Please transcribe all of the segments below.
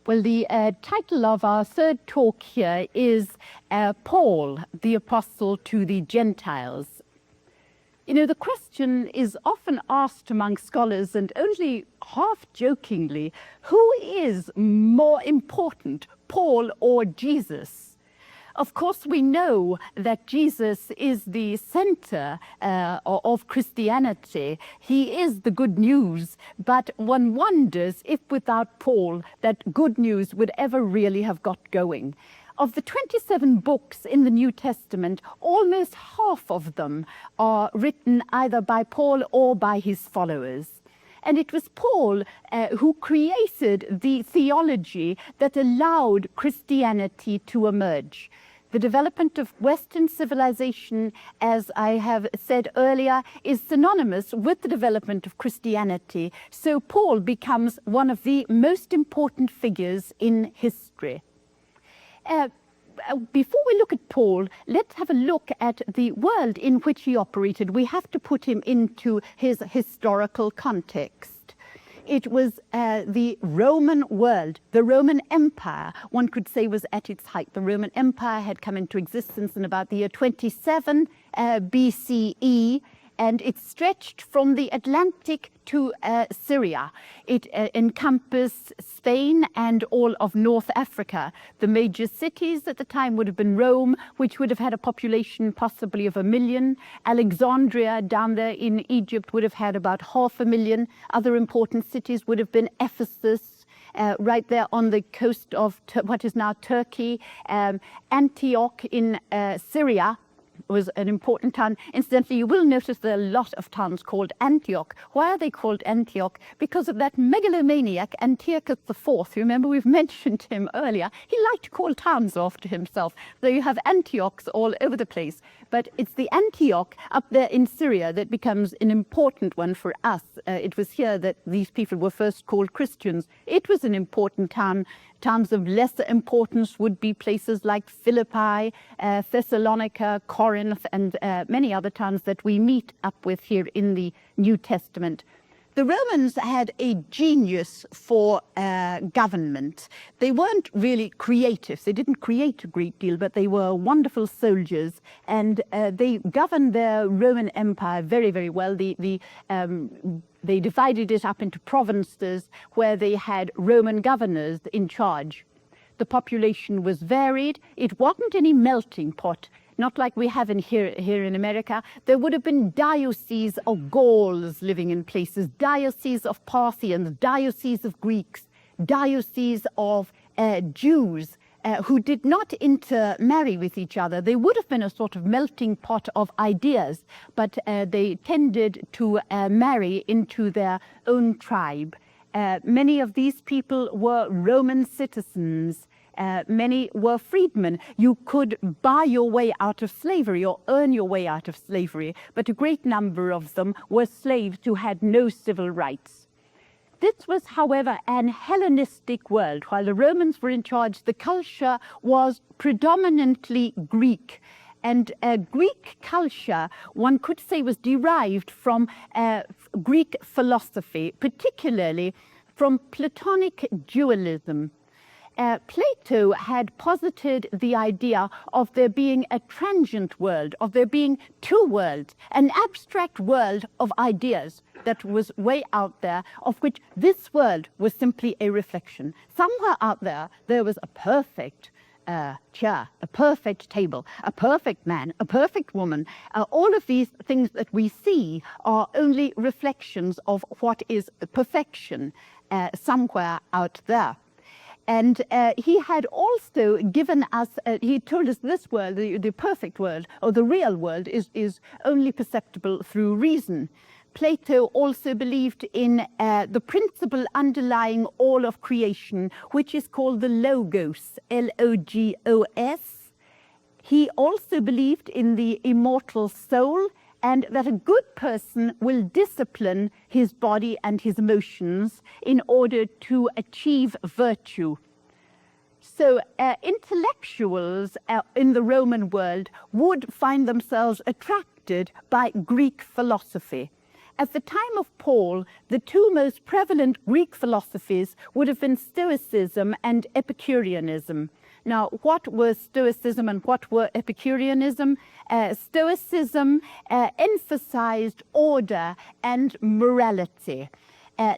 Well, the title of our third talk here is Paul, the Apostle to the Gentiles. You know, the question is often asked among scholars, and only half-jokingly, who is more important, Paul or Jesus? Of course, we know that Jesus is the center of Christianity. He is the good news, but one wonders if without Paul that good news would ever really have got going. Of the 27 books in the New Testament, almost half of them are written either by Paul or by his followers. And it was Paul who created the theology that allowed Christianity to emerge. The development of Western civilization, as I have said earlier, is synonymous with the development of Christianity. So Paul becomes one of the most important figures in history. Before we look at Paul, let's have a look at the world in which he operated. We have to put him into his historical context. It was the Roman world. The Roman Empire, one could say, was at its height. The Roman Empire had come into existence in about the year 27 BCE, and it stretched from the Atlantic to Syria. It encompassed Spain and all of North Africa. The major cities at the time would have been Rome, which would have had a population possibly of 1 million. Alexandria down there in Egypt would have had about 500,000. Other important cities would have been Ephesus, right there on the coast of what is now Turkey. Antioch in Syria was an important town. Incidentally, you will notice there are a lot of towns called Antioch. Why are they called Antioch? Because of that megalomaniac Antiochus IV. Remember, we've mentioned him earlier. He liked to call towns after himself. So you have Antiochs all over the place. But it's the Antioch up there in Syria that becomes an important one for us. It was here that these people were first called Christians. It was an important town. Towns of lesser importance would be places like Philippi, Thessalonica, Corinth, and many other towns that we meet up with here in the New Testament. The Romans had a genius for government. They weren't really creative. They didn't create a great deal, but they were wonderful soldiers, and they governed their Roman Empire very, very well. They divided it up into provinces where they had Roman governors in charge. The population was varied. It wasn't any melting pot, not like we have here in America. There would have been dioceses of Gauls living in places, dioceses of Parthians, dioceses of Greeks, dioceses of Jews who did not intermarry with each other. They would have been a sort of melting pot of ideas, but they tended to marry into their own tribe. Many of these people were Roman citizens. Many were freedmen. You could buy your way out of slavery or earn your way out of slavery, but a great number of them were slaves who had no civil rights. This was, however, an Hellenistic world. While the Romans were in charge, the culture was predominantly Greek. And Greek culture, one could say, was derived from Greek philosophy, particularly from Platonic dualism. Plato had posited the idea of there being a transient world, of there being two worlds, an abstract world of ideas that was way out there, of which this world was simply a reflection. Somewhere out there, there was a perfect chair, a perfect table, a perfect man, a perfect woman. All of these things that we see are only reflections of what is perfection somewhere out there. And he had also given us, he told us this world, the perfect world, or the real world, is only perceptible through reason. Plato also believed in the principle underlying all of creation, which is called the Logos, Logos. He also believed in the immortal soul, and that a good person will discipline his body and his emotions in order to achieve virtue. So intellectuals in the Roman world would find themselves attracted by Greek philosophy. At the time of Paul, the two most prevalent Greek philosophies would have been Stoicism and Epicureanism. Now, what were Stoicism and what were Epicureanism? Stoicism emphasized order and morality.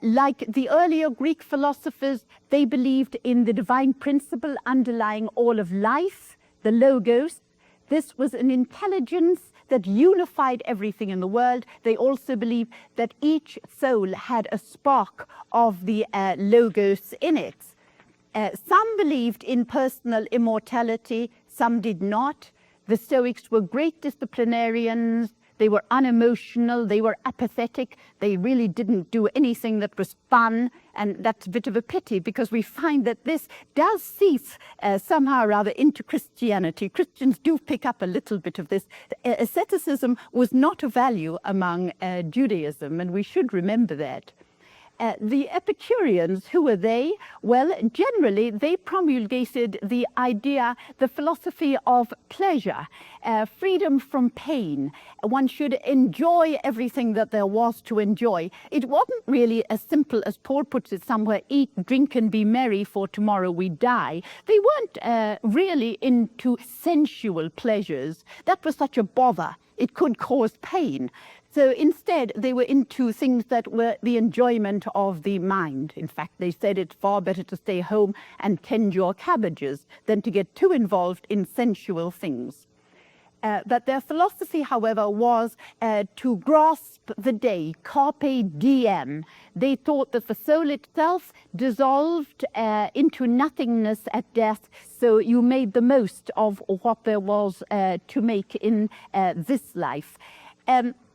Like the earlier Greek philosophers, they believed in the divine principle underlying all of life, the logos. This was an intelligence that unified everything in the world. They also believed that each soul had a spark of the logos in it. Some believed in personal immortality, some did not. The Stoics were great disciplinarians. They were unemotional, they were apathetic, they really didn't do anything that was fun, and that's a bit of a pity because we find that this does seep somehow or rather into Christianity. Christians do pick up a little bit of this. Asceticism was not a value among Judaism, and we should remember that. The Epicureans, who were they? Well, generally, they promulgated the idea, the philosophy of pleasure, freedom from pain. One should enjoy everything that there was to enjoy. It wasn't really as simple as Paul puts it somewhere, eat, drink, and be merry, for tomorrow we die. They weren't really into sensual pleasures. That was such a bother. It could cause pain. So instead, they were into things that were the enjoyment of the mind. In fact, they said it's far better to stay home and tend your cabbages than to get too involved in sensual things. But their philosophy, however, was to grasp the day, carpe diem. They thought that the soul itself dissolved into nothingness at death, so you made the most of what there was to make in this life.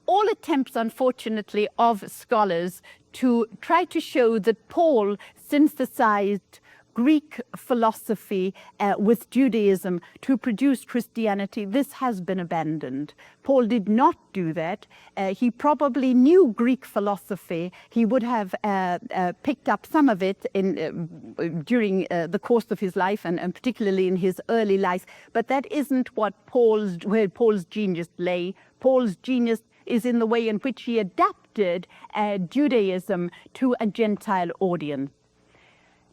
All attempts, unfortunately, of scholars to try to show that Paul synthesized Greek philosophy with Judaism to produce Christianity, this has been abandoned. Paul did not do that. He probably knew Greek philosophy. He would have picked up some of it during the course of his life, and particularly in his early life. But that isn't where Paul's genius lay. Paul's genius is in the way in which he adapted Judaism to a Gentile audience.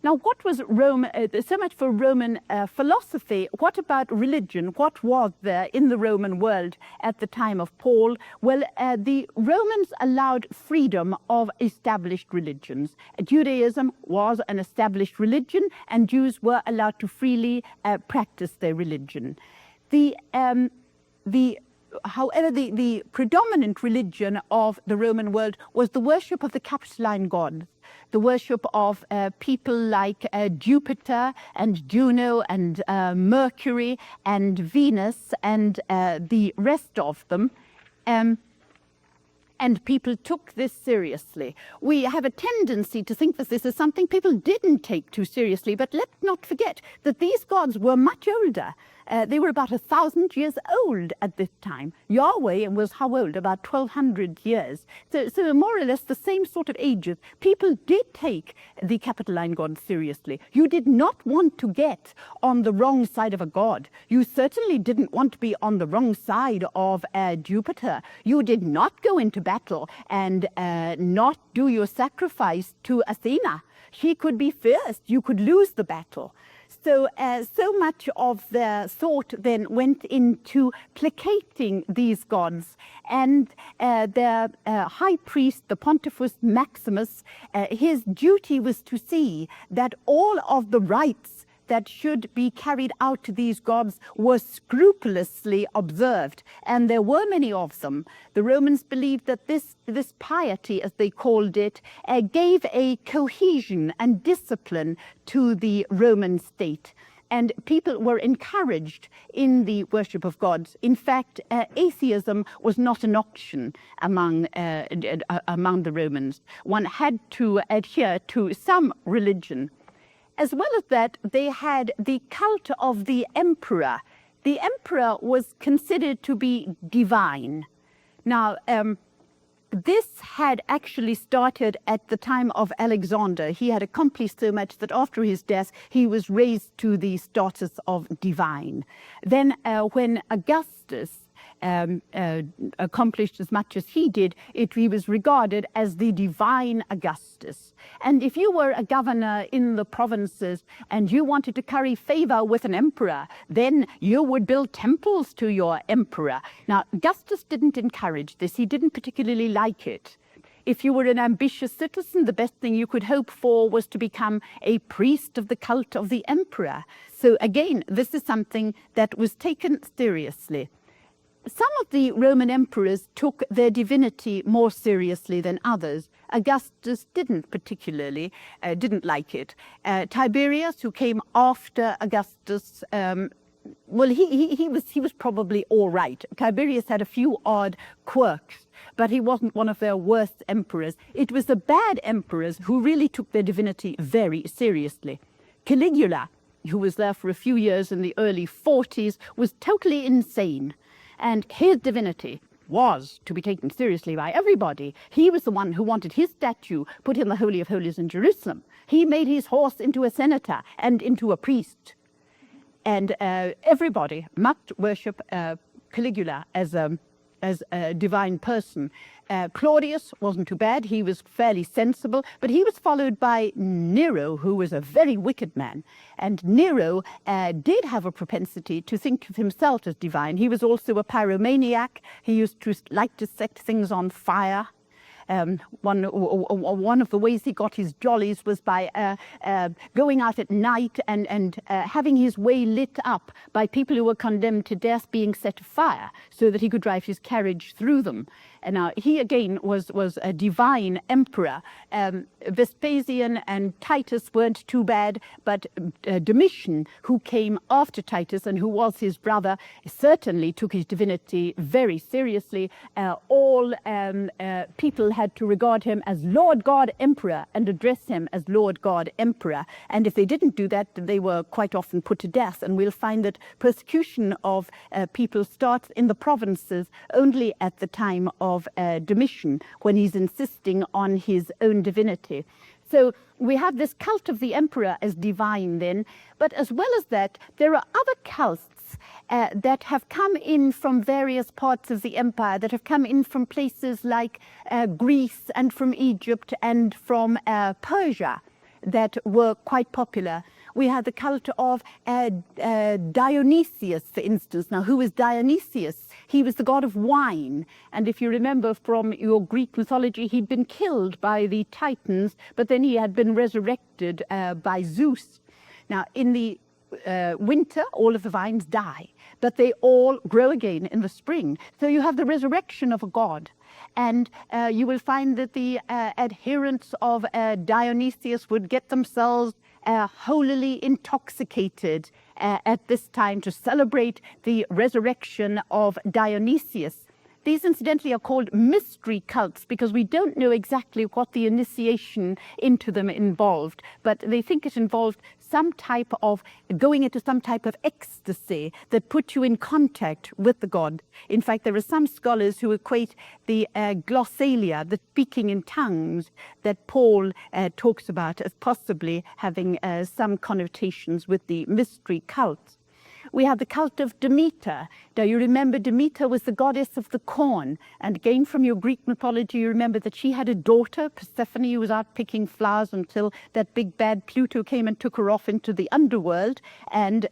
Now, what was Rome? So much for Roman philosophy. What about religion? What was there in the Roman world at the time of Paul? Well, the Romans allowed freedom of established religions. Judaism was an established religion, and Jews were allowed to freely practice their religion. However, the predominant religion of the Roman world was the worship of the Capitoline gods, the worship of people like Jupiter and Juno and Mercury and Venus and the rest of them. And people took this seriously. We have a tendency to think that this is something people didn't take too seriously, but let's not forget that these gods were much older. They were about 1,000 years old at this time. Yahweh was how old? About 1,200 years. So more or less the same sort of ages. People did take the Capitoline gods seriously. You did not want to get on the wrong side of a god. You certainly didn't want to be on the wrong side of Jupiter. You did not go into battle and not do your sacrifice to Athena. She could be fierce. You could lose the battle. So much of their thought then went into placating these gods. And their high priest, the Pontifex Maximus, his duty was to see that all of the rites that should be carried out to these gods were scrupulously observed, and there were many of them. The Romans believed that this piety, as they called it, gave a cohesion and discipline to the Roman state. And people were encouraged in the worship of gods. In fact, atheism was not an option among the Romans. One had to adhere to some religion. As well as that, they had the cult of the emperor. The emperor was considered to be divine. Now, this had actually started at the time of Alexander. He had accomplished so much that after his death, he was raised to the status of divine. Then when Augustus accomplished as much as he did, he was regarded as the divine Augustus. And if you were a governor in the provinces and you wanted to curry favor with an emperor, then you would build temples to your emperor. Now, Augustus didn't encourage this. He didn't particularly like it. If you were an ambitious citizen, the best thing you could hope for was to become a priest of the cult of the emperor. So again, this is something that was taken seriously. Some of the Roman emperors took their divinity more seriously than others. Augustus didn't particularly, didn't like it. Tiberius, who came after Augustus, well, he was probably all right. Tiberius had a few odd quirks, but he wasn't one of their worst emperors. It was the bad emperors who really took their divinity very seriously. Caligula, who was there for a few years in the early 40s, was totally insane. And his divinity was to be taken seriously by everybody. He was the one who wanted his statue put in the Holy of Holies in Jerusalem. He made his horse into a senator and into a priest. And everybody must worship Caligula as a divine person. Claudius wasn't too bad. He was fairly sensible, but he was followed by Nero, who was a very wicked man. And Nero did have a propensity to think of himself as divine. He was also a pyromaniac. He used to like to set things on fire. One of the ways he got his jollies was by going out at night and having his way lit up by people who were condemned to death being set afire so that he could drive his carriage through them. And now he again was a divine emperor. Vespasian and Titus weren't too bad, but Domitian, who came after Titus and who was his brother, certainly took his divinity very seriously. All people had to regard him as Lord God Emperor and address him as Lord God Emperor. And if they didn't do that, they were quite often put to death. And we'll find that persecution of people starts in the provinces only at the time of Domitian, when he's insisting on his own divinity. So we have this cult of the emperor as divine then, but as well as that, there are other cults that have come in from various parts of the empire, that have come in from places like Greece and from Egypt and from Persia, that were quite popular. We have the cult of Dionysius, for instance. Now, who is Dionysius? He was the god of wine. And if you remember from your Greek mythology, he'd been killed by the Titans, but then he had been resurrected by Zeus. Now, in the winter, all of the vines die, but they all grow again in the spring. So you have the resurrection of a god. And you will find that the adherents of Dionysius would get themselves holily intoxicated at this time to celebrate the resurrection of Dionysius. These, incidentally, are called mystery cults because we don't know exactly what the initiation into them involved, but they think it involved some type of going into some type of ecstasy that put you in contact with the god. In fact, there are some scholars who equate the glossalia, the speaking in tongues, that Paul talks about as possibly having some connotations with the mystery cults. We have the cult of Demeter. Now, you remember Demeter was the goddess of the corn. And again, from your Greek mythology, you remember that she had a daughter, Persephone, who was out picking flowers until that big bad Pluto came and took her off into the underworld. And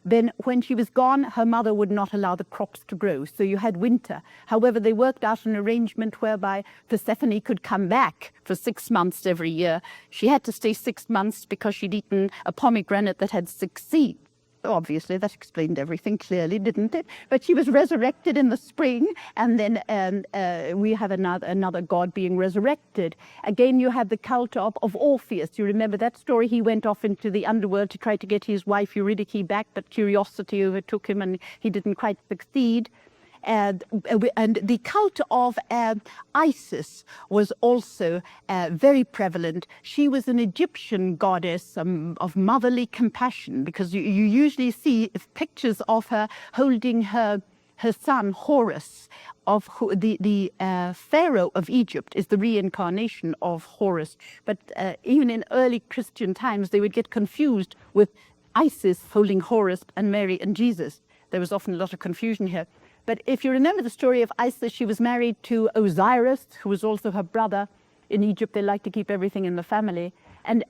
then when she was gone, her mother would not allow the crops to grow. So you had winter. However, they worked out an arrangement whereby Persephone could come back for 6 months every year. She had to stay 6 months because she'd eaten a pomegranate that had 6 seeds. Obviously, that explained everything clearly, didn't it? But she was resurrected in the spring, and then we have another god being resurrected. Again, you have the cult of Orpheus. You remember that story? He went off into the underworld to try to get his wife Eurydice back, but curiosity overtook him, and he didn't quite succeed. And the cult of Isis was also very prevalent. She was an Egyptian goddess of motherly compassion, because you usually see pictures of her holding her son Horus. Of the Pharaoh of Egypt is the reincarnation of Horus. But even in early Christian times, they would get confused with Isis holding Horus and Mary and Jesus. There was often a lot of confusion here. But if you remember the story of Isis, she was married to Osiris, who was also her brother. In Egypt, they like to keep everything in the family. And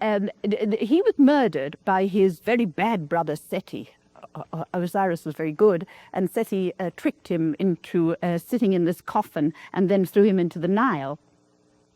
he was murdered by his very bad brother Seti. Osiris was very good, and Seti tricked him into sitting in this coffin and then threw him into the Nile.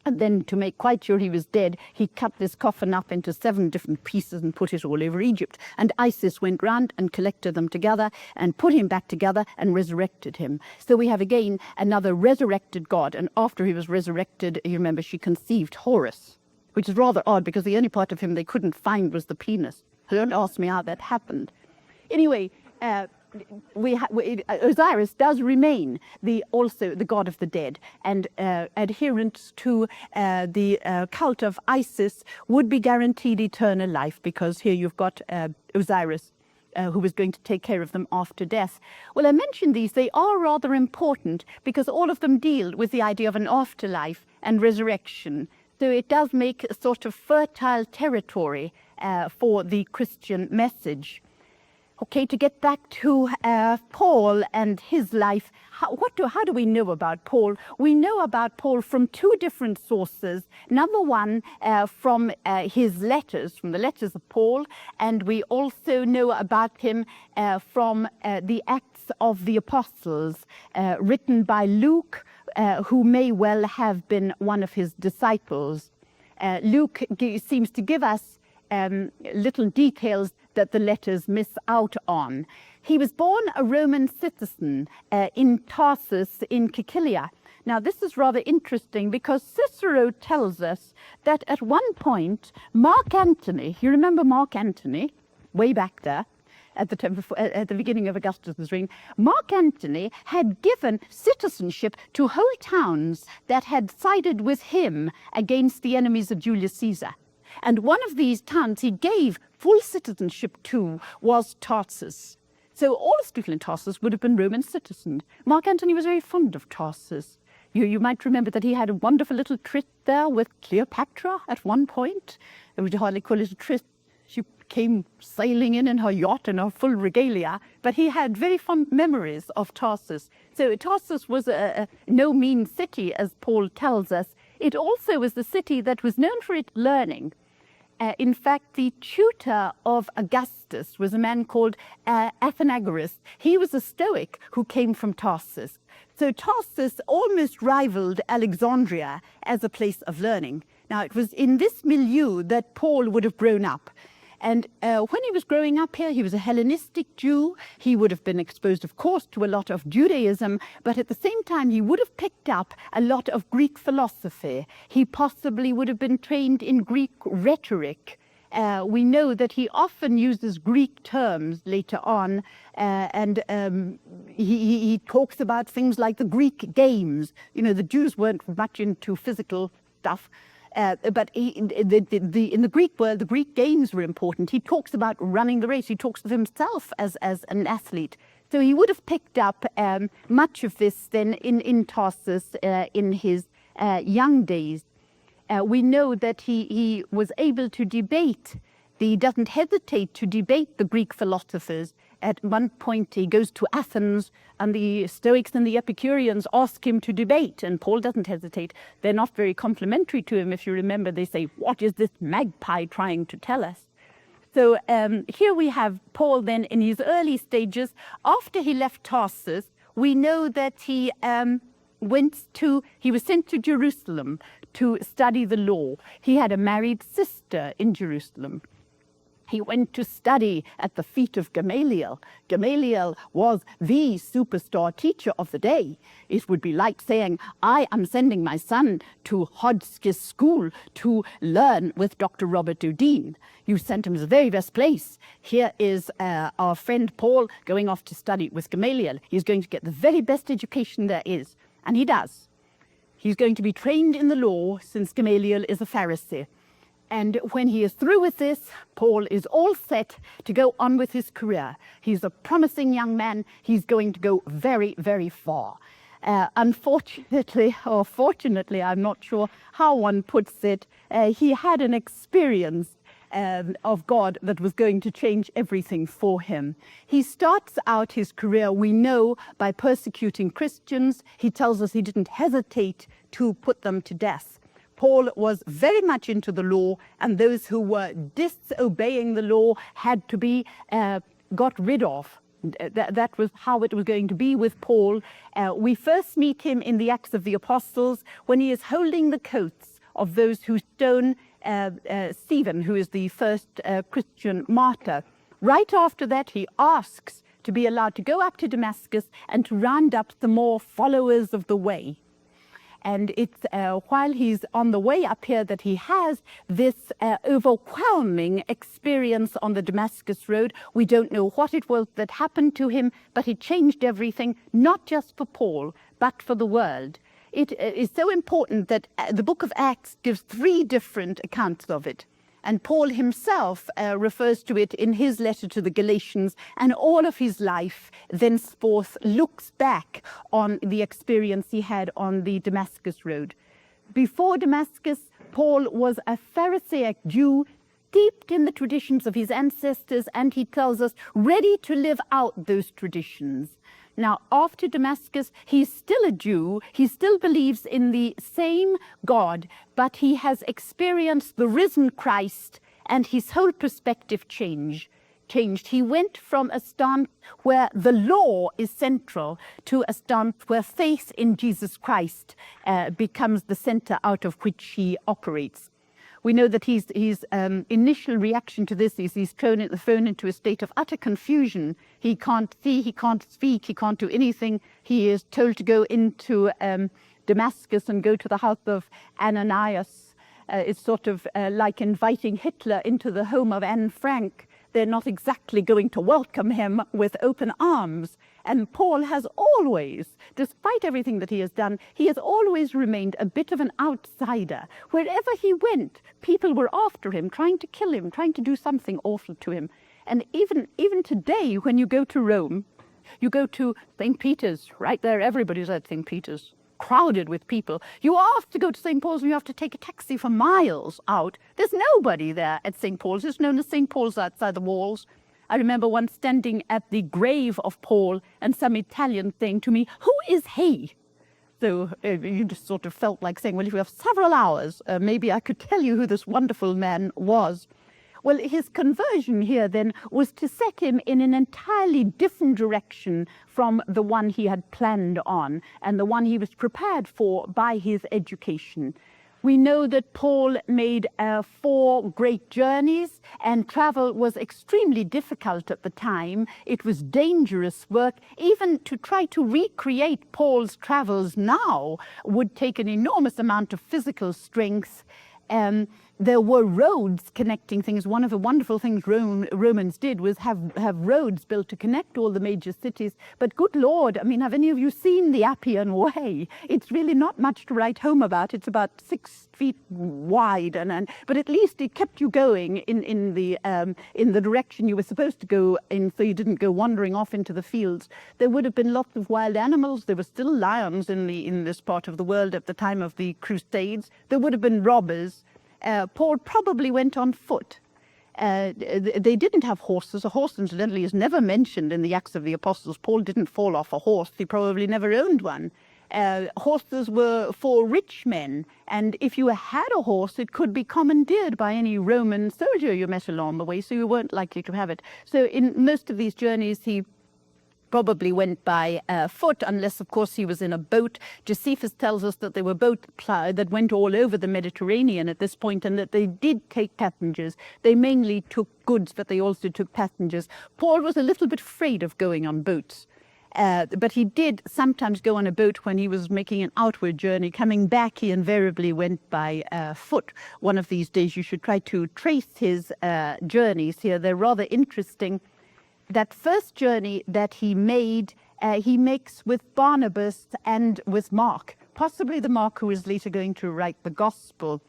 And then, to make quite sure he was dead, he cut this coffin up into 7 different pieces and put it all over Egypt. And Isis went round and collected them together and put him back together and resurrected him. So we have again another resurrected god. And after he was resurrected, you remember, she conceived Horus, which is rather odd because the only part of him they couldn't find was the penis. Don't ask me how that happened. Anyway, Osiris does remain also the god of the dead, and adherents to the cult of Isis would be guaranteed eternal life, because here you've got Osiris who was going to take care of them after death. Well, I mentioned these. They are rather important because all of them deal with the idea of an afterlife and resurrection. So it does make a sort of fertile territory for the Christian message. Okay, to get back to Paul and his life, how do we know about Paul? We know about Paul from 2 different sources. Number one, from his letters, from the letters of Paul, and we also know about him from the Acts of the Apostles, written by Luke, who may well have been one of his disciples. Luke seems to give us little details that the letters miss out on. He was born a Roman citizen in Tarsus in Cilicia. Now, this is rather interesting because Cicero tells us that at one point, Mark Antony, you remember Mark Antony, way back there, at the beginning of Augustus' reign, Mark Antony had given citizenship to whole towns that had sided with him against the enemies of Julius Caesar. And one of these towns he gave full citizenship to was Tarsus. So all the people in Tarsus would have been Roman citizens. Mark Antony was very fond of Tarsus. You might remember that he had a wonderful little tryst there with Cleopatra at one point. We would hardly call it a tryst. She came sailing in her yacht in her full regalia. But he had very fond memories of Tarsus. So Tarsus was no mean city, as Paul tells us. It also was the city that was known for its learning. In fact, the tutor of Augustus was a man called Athenagoras. He was a Stoic who came from Tarsus. So Tarsus almost rivaled Alexandria as a place of learning. Now, it was in this milieu that Paul would have grown up. And when he was growing up here, he was a Hellenistic Jew. He would have been exposed, of course, to a lot of Judaism, but at the same time, he would have picked up a lot of Greek philosophy. He possibly would have been trained in Greek rhetoric. We know that he often uses Greek terms later on, and he talks about things like the Greek games. You know, the Jews weren't much into physical stuff. But in the Greek world, the Greek games were important. He talks about running the race. He talks of himself as an athlete. So he would have picked up much of this then in Tarsus in his young days. We know that he was able to debate. He doesn't hesitate to debate the Greek philosophers. At one point, he goes to Athens, and the Stoics and the Epicureans ask him to debate, and Paul doesn't hesitate. They're not very complimentary to him. If you remember, they say, "What is this magpie trying to tell us?" So here we have Paul then in his early stages. After he left Tarsus, we know that he was sent to Jerusalem to study the law. He had a married sister in Jerusalem. He went to study at the feet of Gamaliel. Gamaliel was the superstar teacher of the day. It would be like saying, I am sending my son to Hotchkiss School to learn with Dr. Robert Houdin. You sent him to the very best place. Here is our friend Paul going off to study with Gamaliel. He's going to get the very best education there is. And he does. He's going to be trained in the law, since Gamaliel is a Pharisee. And when he is through with this, Paul is all set to go on with his career. He's a promising young man. He's going to go very, very far. Unfortunately, or fortunately, I'm not sure how one puts it, he had an experience of God that was going to change everything for him. He starts out his career, we know, by persecuting Christians. He tells us he didn't hesitate to put them to death. Paul was very much into the law, and those who were disobeying the law had to be got rid of. That was how it was going to be with Paul. We first meet him in the Acts of the Apostles when he is holding the coats of those who stone Stephen, who is the first Christian martyr. Right after that, he asks to be allowed to go up to Damascus and to round up the more followers of the way. And it's while he's on the way up here that he has this overwhelming experience on the Damascus Road. We don't know what it was that happened to him, but it changed everything, not just for Paul, but for the world. It is so important that the book of Acts gives 3 different accounts of it. And Paul himself refers to it in his letter to the Galatians, and all of his life thenceforth looks back on the experience he had on the Damascus Road. Before Damascus, Paul was a Pharisaic Jew, steeped in the traditions of his ancestors, and he tells us, ready to live out those traditions. Now, after Damascus, he's still a Jew. He still believes in the same God, but he has experienced the risen Christ, and his whole perspective changed. He went from a stance where the law is central to a stance where faith in Jesus Christ becomes the center out of which he operates. We know that his initial reaction to this is he's thrown into a state of utter confusion. He can't see, he can't speak, he can't do anything. He is told to go into Damascus and go to the house of Ananias. It's sort of like inviting Hitler into the home of Anne Frank. They're not exactly going to welcome him with open arms. And Paul has always, despite everything that he has done, he has always remained a bit of an outsider. Wherever he went, people were after him, trying to kill him, trying to do something awful to him. And even today, when you go to Rome, you go to St. Peter's, right there, everybody's at St. Peter's, crowded with people. You have to go to St. Paul's and you have to take a taxi for miles out. There's nobody there at St. Paul's. It's known as St. Paul's outside the walls. I remember once standing at the grave of Paul and some Italian saying to me, "Who is he?" So you just sort of felt like saying, well, if we have several hours, maybe I could tell you who this wonderful man was. Well, his conversion here then was to set him in an entirely different direction from the one he had planned on and the one he was prepared for by his education. We know that Paul made 4 great journeys, and travel was extremely difficult at the time. It was dangerous work. Even to try to recreate Paul's travels now would take an enormous amount of physical strength. There were roads connecting things. One of the wonderful things Romans did was have roads built to connect all the major cities. But good Lord, I mean, have any of you seen the Appian Way? It's really not much to write home about. It's about 6 feet wide, but at least it kept you going in the direction you were supposed to go in, so you didn't go wandering off into the fields. There would have been lots of wild animals. There were still lions in this part of the world at the time of the Crusades. There would have been robbers. Paul probably went on foot. They didn't have horses. A horse, incidentally, is never mentioned in the Acts of the Apostles. Paul didn't fall off a horse. He probably never owned one. Horses were for rich men, and if you had a horse, it could be commandeered by any Roman soldier you met along the way, so you weren't likely to have it. So in most of these journeys, he probably went by foot, unless, of course, he was in a boat. Josephus tells us that there were boats that went all over the Mediterranean at this point, and that they did take passengers. They mainly took goods, but they also took passengers. Paul was a little bit afraid of going on boats. But he did sometimes go on a boat when he was making an outward journey. Coming back, he invariably went by foot. One of these days, you should try to trace his journeys here. They're rather interesting. That first journey that he made, he makes with Barnabas and with Mark, possibly the Mark who is later going to write the Gospel.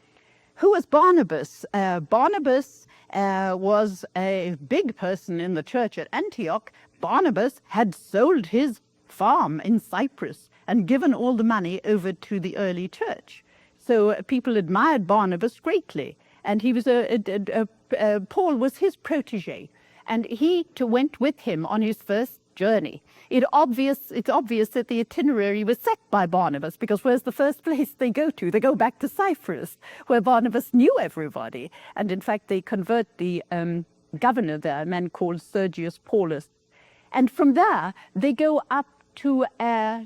Who was Barnabas? Barnabas was a big person in the church at Antioch. Barnabas had sold his farm in Cyprus and given all the money over to the early church. So people admired Barnabas greatly. And he was a Paul was his protege, and he went with him on his first journey. It's obvious that the itinerary was set by Barnabas, because where's the first place they go to? They go back to Cyprus, where Barnabas knew everybody. And in fact, they convert the governor there, a man called Sergius Paulus. And from there, they go up to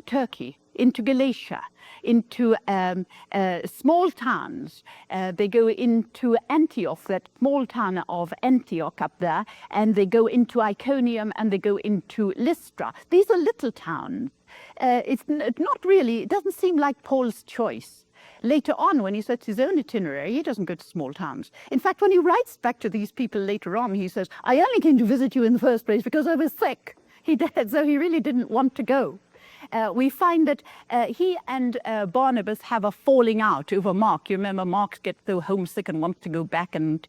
Turkey, into Galatia, into small towns. They go into Antioch, that small town of Antioch up there, and they go into Iconium, and they go into Lystra. These are little towns. It's not really, it doesn't seem like Paul's choice. Later on, when he sets his own itinerary, he doesn't go to small towns. In fact, when he writes back to these people later on, he says, I only came to visit you in the first place because I was sick. He did, so he really didn't want to go. We find that he and Barnabas have a falling out over Mark. You remember Mark gets so homesick and wants to go back, and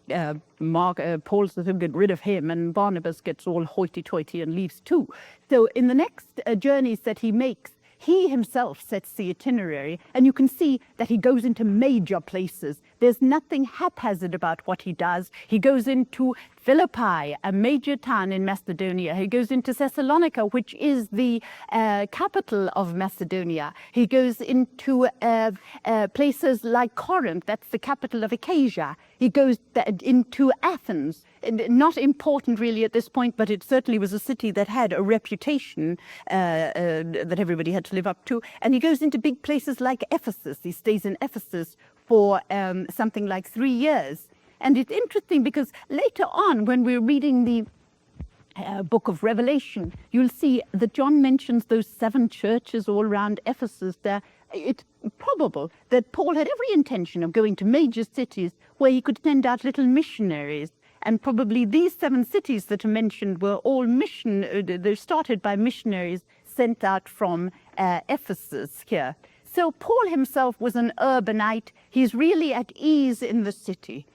Paul says he'll get rid of him, and Barnabas gets all hoity-toity and leaves too. So in the next journeys that he makes, he himself sets the itinerary, and you can see that he goes into major places. There's nothing haphazard about what he does. He goes into Philippi, a major town in Macedonia. He goes into Thessalonica, which is the capital of Macedonia. He goes into places like Corinth, that's the capital of Achaia. He goes into Athens. Not important really at this point, but it certainly was a city that had a reputation that everybody had to live up to. And he goes into big places like Ephesus. He stays in Ephesus for something like 3 years. And it's interesting because later on, when we're reading the book of Revelation, you'll see that John mentions those 7 churches all around Ephesus there. It's probable that Paul had every intention of going to major cities where he could send out little missionaries. And probably these 7 cities that are mentioned were all they're started by missionaries sent out from Ephesus here. So Paul himself was an urbanite. He's really at ease in the city.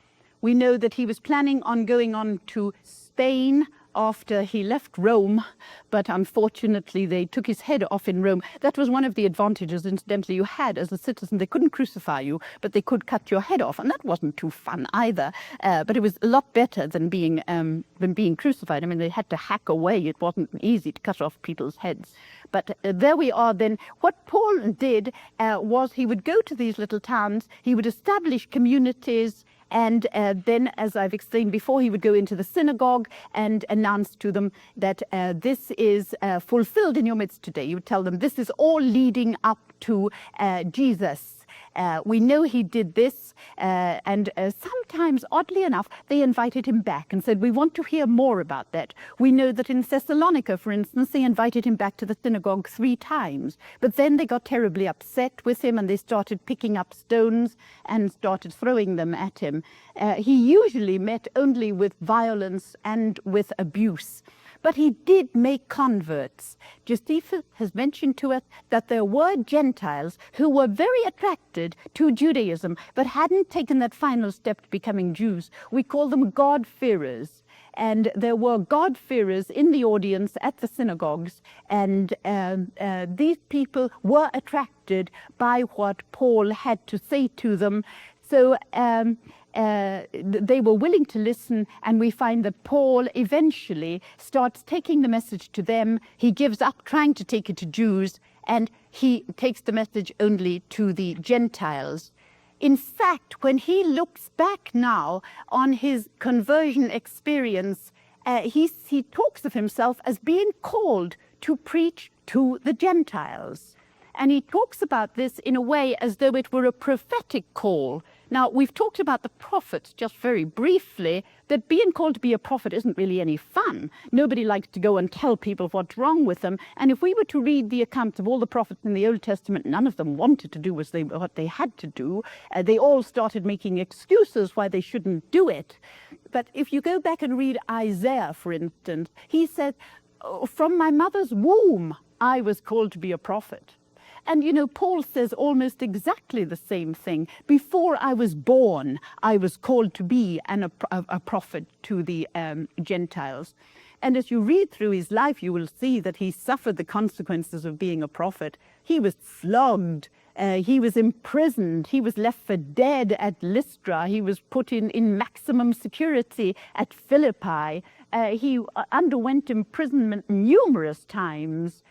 We know that he was planning on going on to Spain after he left Rome, but unfortunately they took his head off in Rome. That was one of the advantages, incidentally, you had as a citizen. They couldn't crucify you, but they could cut your head off, and that wasn't too fun either. But it was a lot better than being crucified. I mean, they had to hack away. It wasn't easy to cut off people's heads. But there we are then. What Paul did was he would go to these little towns, he would establish communities, and then, as I've explained before, he would go into the synagogue and announce to them that this is fulfilled in your midst today. He would tell them this is all leading up to Jesus. We know he did this, and sometimes, oddly enough, they invited him back and said, we want to hear more about that. We know that in Thessalonica, for instance, they invited him back to the synagogue 3 times, but then they got terribly upset with him and they started picking up stones and started throwing them at him. He usually met only with violence and with abuse. But he did make converts. Josephus has mentioned to us that there were Gentiles who were very attracted to Judaism, but hadn't taken that final step to becoming Jews. We call them God-fearers. And there were God-fearers in the audience at the synagogues, and these people were attracted by what Paul had to say to them. So they were willing to listen, and we find that Paul eventually starts taking the message to them. He gives up trying to take it to Jews, and he takes the message only to the Gentiles. In fact, when he looks back now on his conversion experience, he talks of himself as being called to preach to the Gentiles. And he talks about this in a way as though it were a prophetic call. Now, we've talked about the prophets just very briefly, that being called to be a prophet isn't really any fun. Nobody likes to go and tell people what's wrong with them. And if we were to read the accounts of all the prophets in the Old Testament, none of them wanted to do what they had to do. They all started making excuses why they shouldn't do it. But if you go back and read Isaiah, for instance, he said, from my mother's womb, I was called to be a prophet. And, you know, Paul says almost exactly the same thing. Before I was born, I was called to be a prophet to the Gentiles. And as you read through his life, you will see that he suffered the consequences of being a prophet. He was flogged He was imprisoned. He was left for dead at Lystra. He was put in maximum security at Philippi. He underwent imprisonment numerous times.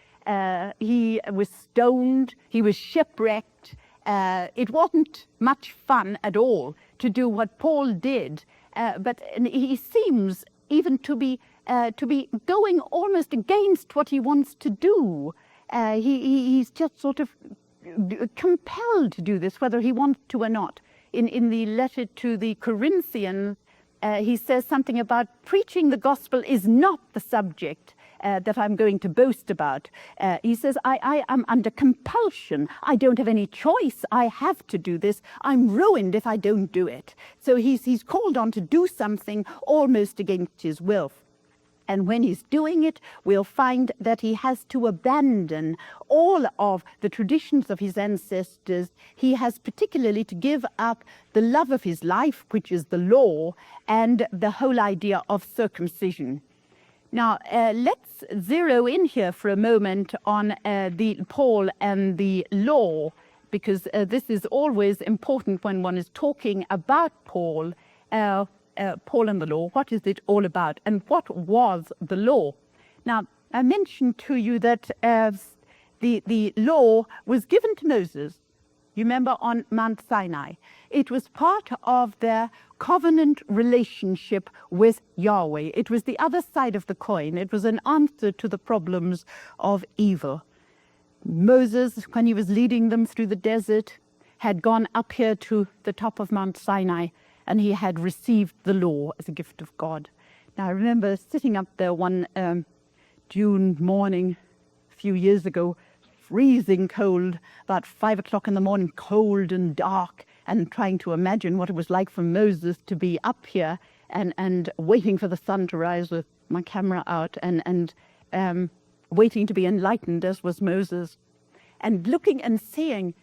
He was stoned. He was shipwrecked. It wasn't much fun at all to do what Paul did. But he seems even to be going almost against what he wants to do. He's just sort of compelled to do this, whether he wants to or not. In the letter to the Corinthians, he says something about preaching the gospel is not the subject that I'm going to boast about. He says, I am under compulsion. I don't have any choice. I have to do this. I'm ruined if I don't do it. So he's called on to do something almost against his will. And when he's doing it, we'll find that he has to abandon all of the traditions of his ancestors. He has particularly to give up the love of his life, which is the law, and the whole idea of circumcision. Now, let's zero in here for a moment on Paul and the law, because this is always important when one is talking about Paul. Paul and the law, what is it all about, and what was the law? Now, I mentioned to you that the law was given to Moses, you remember, on Mount Sinai. It was part of their covenant relationship with Yahweh. It was the other side of the coin. It was an answer to the problems of evil. Moses, when he was leading them through the desert, had gone up here to the top of Mount Sinai, and he had received the law as a gift of God. Now, I remember sitting up there one June morning a few years ago, freezing cold, about 5 o'clock in the morning, cold and dark, and trying to imagine what it was like for Moses to be up here and waiting for the sun to rise with my camera out and waiting to be enlightened, as was Moses. And looking and seeing,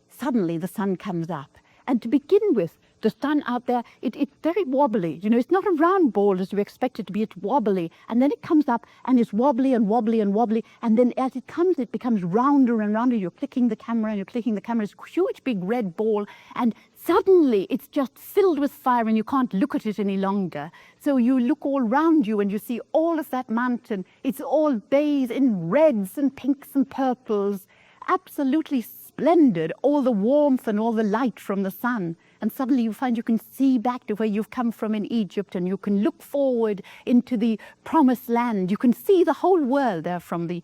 suddenly the sun comes up. And to begin with, the sun out there, it's very wobbly. You know, it's not a round ball as you expect it to be. It's wobbly. And then it comes up and it's wobbly and wobbly and wobbly. And then as it comes, it becomes rounder and rounder. You're clicking the camera and you're clicking the camera. It's a huge, big red ball. And suddenly it's just filled with fire and you can't look at it any longer. So you look all round you and you see all of that mountain. It's all bathed in reds and pinks and purples. Absolutely splendid. All the warmth and all the light from the sun. And suddenly you find you can see back to where you've come from in Egypt, and you can look forward into the promised land. You can see the whole world there from the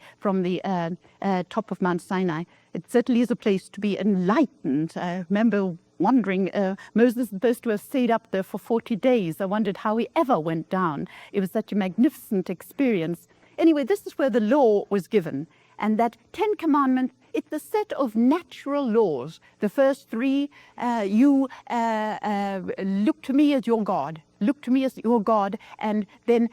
top of Mount Sinai. It certainly is a place to be enlightened. I remember wondering, Moses is supposed to have stayed up there for 40 days. I wondered how he ever went down. It was such a magnificent experience. Anyway, this is where the law was given. And that 10 Commandments, it's a set of natural laws. The first 3, you look to me as your God. Look to me as your God, and then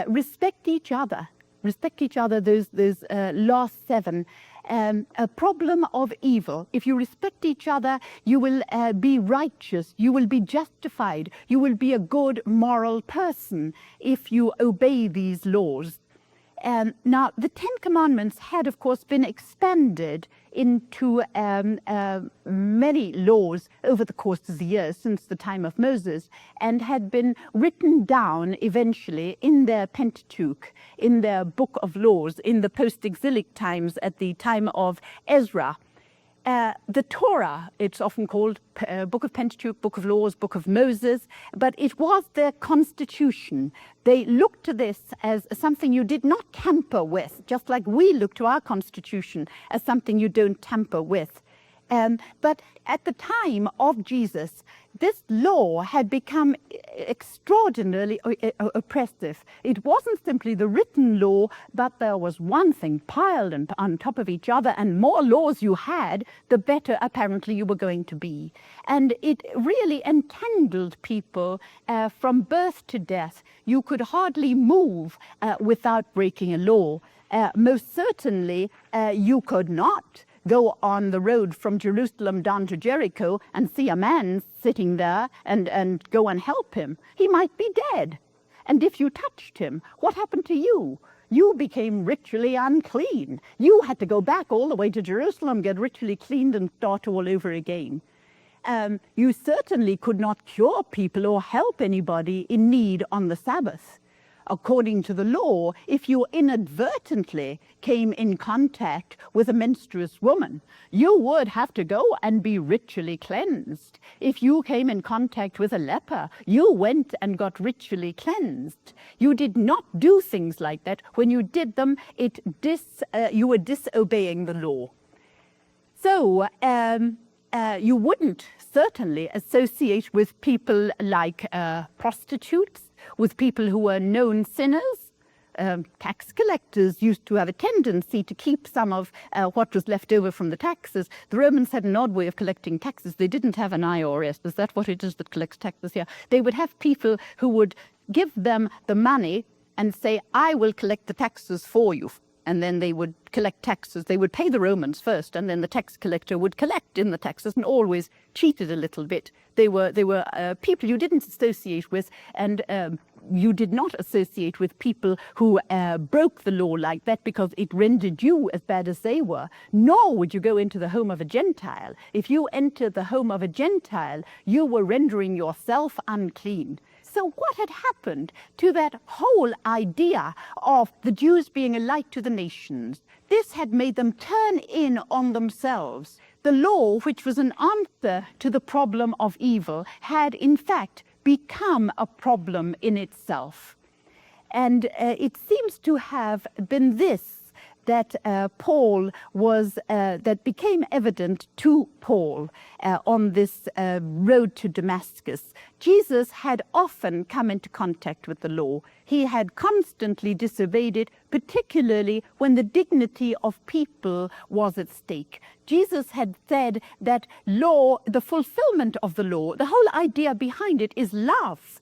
respect each other. Respect each other, those last 7. A problem of evil. If you respect each other, you will be righteous. You will be justified. You will be a good moral person if you obey these laws. Now, the 10 Commandments had, of course, been expanded into many laws over the course of the years since the time of Moses, and had been written down eventually in their Pentateuch, in their book of laws, in the post-exilic times at the time of Ezra. The Torah, it's often called Book of Pentateuch, Book of Laws, Book of Moses, but it was their constitution. They looked to this as something you did not tamper with, just like we look to our constitution as something you don't tamper with. But at the time of Jesus, this law had become extraordinarily oppressive. It wasn't simply the written law, but there was one thing piled on top of each other, and more laws you had, the better apparently you were going to be. And it really entangled people from birth to death. You could hardly move without breaking a law. Most certainly, you could not go on the road from Jerusalem down to Jericho and see a man sitting there and go and help him. He might be dead. And if you touched him, what happened to you? you became ritually unclean. You had to go back all the way to Jerusalem, get ritually cleaned, and start all over again. You certainly could not cure people or help anybody in need on the Sabbath. According to the law, if you inadvertently came in contact with a menstruous woman, you would have to go and be ritually cleansed. If you came in contact with a leper, you went and got ritually cleansed. You did not do things like that. When you did them, you were disobeying the law. So you wouldn't certainly associate with people like prostitutes, with people who were known sinners. Tax collectors used to have a tendency to keep some of what was left over from the taxes. The Romans had an odd way of collecting taxes. They didn't have an IRS. Is that what it is that collects taxes here? They would have people who would give them the money and say, I will collect the taxes for you. And then they would collect taxes. They would pay the Romans first, and then the tax collector would collect in the taxes, and always cheated a little bit. They were people you didn't associate with, and you did not associate with people who broke the law like that, because it rendered you as bad as they were. Nor would you go into the home of a Gentile. If you entered the home of a Gentile, you were rendering yourself unclean. So what had happened to that whole idea of the Jews being a light to the nations? This had made them turn in on themselves. The law, which was an answer to the problem of evil, had in fact become a problem in itself. And it seems to have been this that that became evident to Paul on this road to Damascus. Jesus had often come into contact with the law. He had constantly disobeyed it, particularly when the dignity of people was at stake. Jesus had said that law, the fulfillment of the law, the whole idea behind it is love.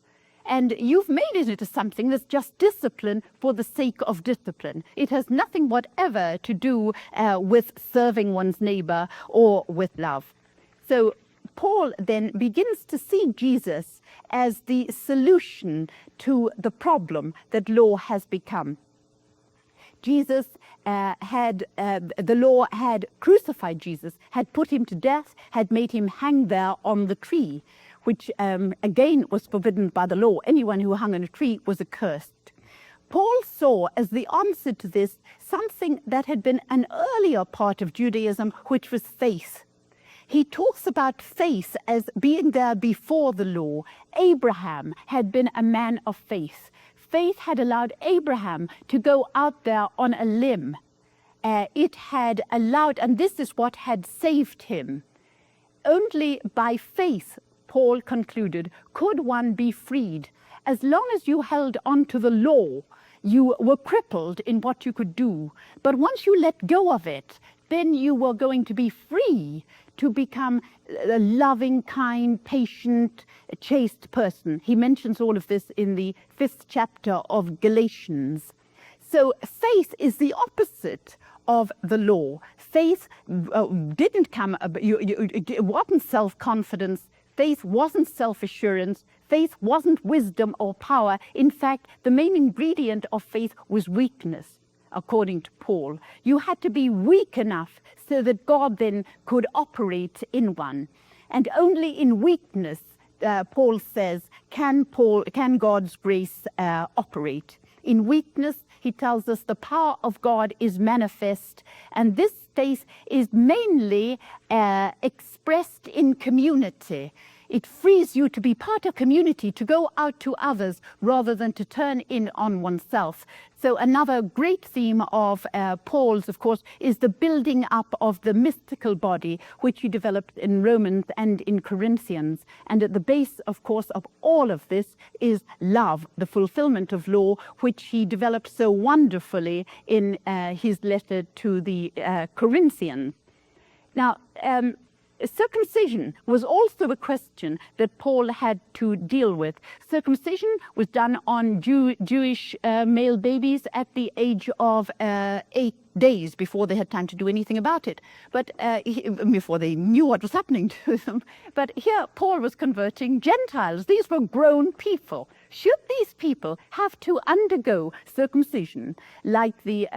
And you've made it into something that's just discipline for the sake of discipline. It has nothing whatever to do with serving one's neighbor or with love. So Paul then begins to see Jesus as the solution to the problem that law has become. Jesus the law had crucified Jesus, had put him to death, had made him hang there on the tree, which again was forbidden by the law. Anyone who hung on a tree was accursed. Paul saw as the answer to this something that had been an earlier part of Judaism, which was faith. He talks about faith as being there before the law. Abraham had been a man of faith. Faith had allowed Abraham to go out there on a limb. It had allowed, and this is what had saved him. Only by faith, Paul concluded, could one be freed. As long as you held on to the law, you were crippled in what you could do. But once you let go of it, then you were going to be free to become a loving, kind, patient, chaste person. He mentions all of this in the 5th chapter of Galatians. So faith is the opposite of the law. Faith didn't come, it wasn't self-confidence. Faith wasn't self-assurance. Faith wasn't wisdom or power. In fact, the main ingredient of faith was weakness, according to Paul. You had to be weak enough so that God then could operate in one. And only in weakness, Paul says, can God's grace operate. In weakness, he tells us the power of God is manifest, and this faith is mainly expressed in community. It frees you to be part of community, to go out to others rather than to turn in on oneself. So another great theme of Paul's, of course, is the building up of the mystical body, which he developed in Romans and in Corinthians. And at the base, of course, of all of this is love, the fulfillment of law, which he developed so wonderfully in his letter to the Corinthians. Now, circumcision was also a question that Paul had to deal with. Circumcision was done on Jewish male babies at the age of 8 days, before they had time to do anything about it, but before they knew what was happening to them. But here Paul was converting Gentiles. These were grown people. Should these people have to undergo circumcision like the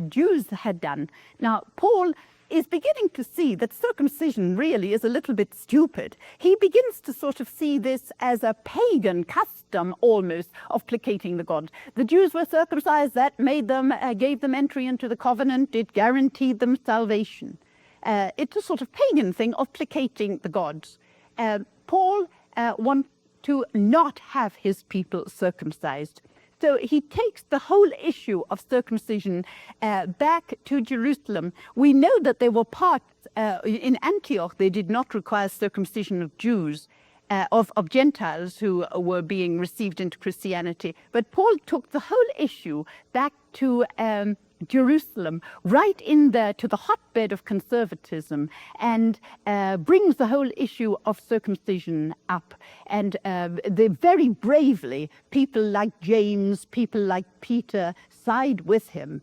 Jews had done? Now, Paul is beginning to see that circumcision really is a little bit stupid. He begins to sort of see this as a pagan custom almost of placating the gods. The Jews were circumcised, that made them, gave them entry into the covenant, it guaranteed them salvation. It's a sort of pagan thing of placating the gods. Paul wants to not have his people circumcised. So he takes the whole issue of circumcision back to Jerusalem. We know that there were parts in Antioch, they did not require circumcision of Jews, of Gentiles who were being received into Christianity. But Paul took the whole issue back to Jerusalem, right in there to the hotbed of conservatism, and brings the whole issue of circumcision up. And they very bravely, people like James, people like Peter, side with him.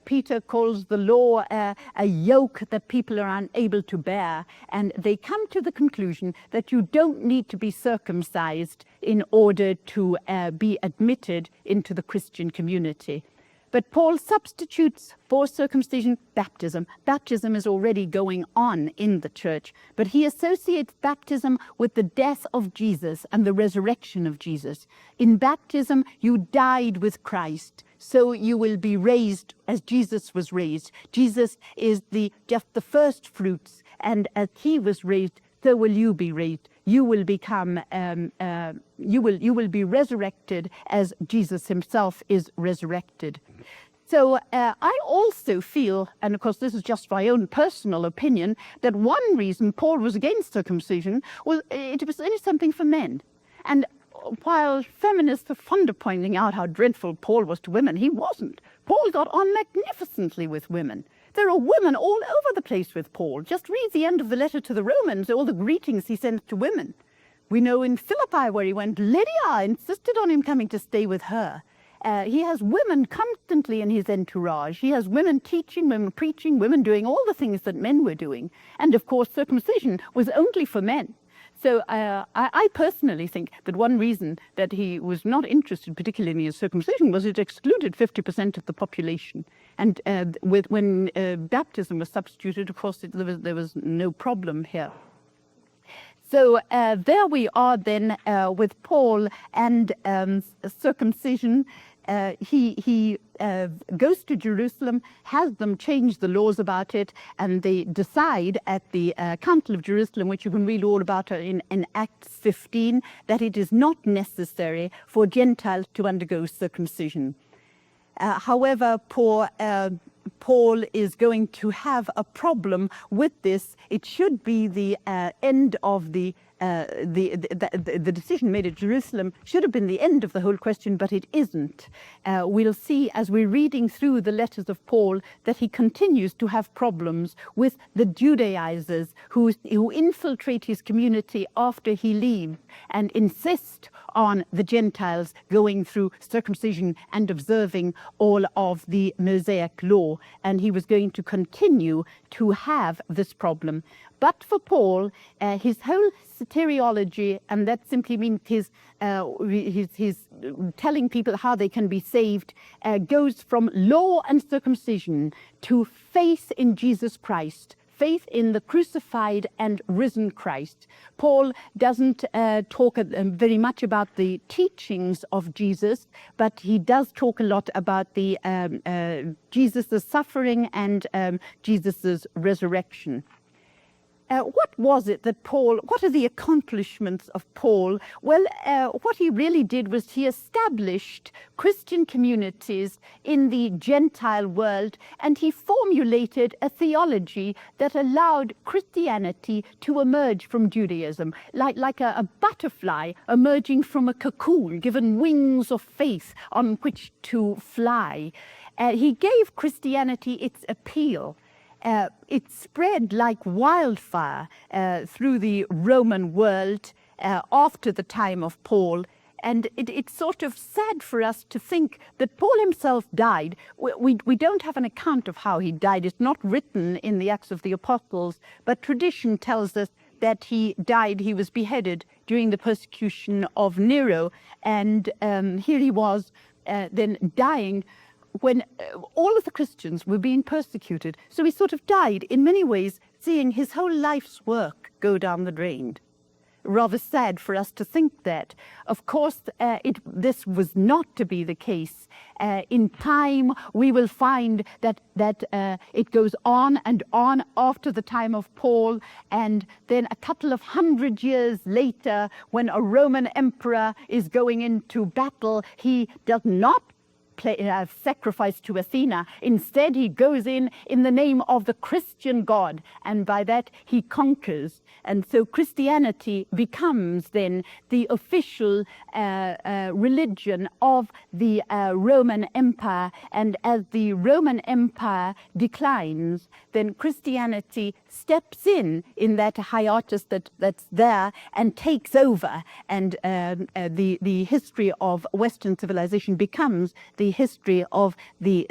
Peter calls the law a yoke that people are unable to bear, and they come to the conclusion that you don't need to be circumcised in order to be admitted into the Christian community. But Paul substitutes for circumcision baptism. Baptism is already going on in the church, but he associates baptism with the death of Jesus and the resurrection of Jesus. In baptism, you died with Christ, so you will be raised as Jesus was raised. Jesus is just the first fruits, and as he was raised, so will you be raised. You will become, you will be resurrected as Jesus himself is resurrected. So I also feel, and of course this is just my own personal opinion, that one reason Paul was against circumcision was it was only something for men. And while feminists are fond of pointing out how dreadful Paul was to women, he wasn't. Paul got on magnificently with women. There are women all over the place with Paul. Just read the end of the letter to the Romans, all the greetings he sent to women. We know in Philippi where he went, Lydia insisted on him coming to stay with her. He has women constantly in his entourage. He has women teaching, women preaching, women doing all the things that men were doing. And of course, circumcision was only for men. So I personally think that one reason that he was not interested particularly in circumcision was it excluded 50% of the population. And when baptism was substituted, of course, there was no problem here. So there we are then with Paul and circumcision. He goes to Jerusalem, has them change the laws about it, and they decide at the Council of Jerusalem, which you can read all about in Acts 15, that it is not necessary for Gentiles to undergo circumcision. However, Paul is going to have a problem with this. It should be the end of the decision made at Jerusalem should have been the end of the whole question, but it isn't. We'll see as we're reading through the letters of Paul that he continues to have problems with the Judaizers who infiltrate his community after he leaves and insist on the Gentiles going through circumcision and observing all of the Mosaic law. And he was going to continue to have this problem. But for Paul, his whole soteriology, and that simply means his telling people how they can be saved, goes from law and circumcision to faith in Jesus Christ, faith in the crucified and risen Christ. Paul doesn't talk very much about the teachings of Jesus, but he does talk a lot about the Jesus' suffering and Jesus' resurrection. What was it that what are the accomplishments of Paul? Well, what he really did was he established Christian communities in the Gentile world, and he formulated a theology that allowed Christianity to emerge from Judaism, like a butterfly emerging from a cocoon, given wings of faith on which to fly. He gave Christianity its appeal. It spread like wildfire through the Roman world after the time of Paul. And it's sort of sad for us to think that Paul himself died. We don't have an account of how he died. It's not written in the Acts of the Apostles, but tradition tells us that he died. He was beheaded during the persecution of Nero, and here he was then dying when all of the Christians were being persecuted. So he sort of died, in many ways, seeing his whole life's work go down the drain. Rather sad for us to think that. Of course, this was not to be the case. In time, we will find that it goes on and on after the time of Paul, and then a couple of 100 years later, when a Roman emperor is going into battle, he does not sacrifice to Athena. Instead, he goes in the name of the Christian God, and by that he conquers. And so Christianity becomes then the official religion of the Roman Empire. And as the Roman Empire declines, then Christianity steps in that hiatus that's there and takes over. And the history of Western civilization becomes the history of the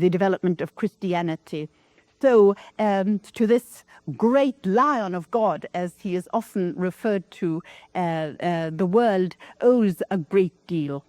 development of Christianity. So to this great lion of God, as he is often referred to, the world owes a great deal.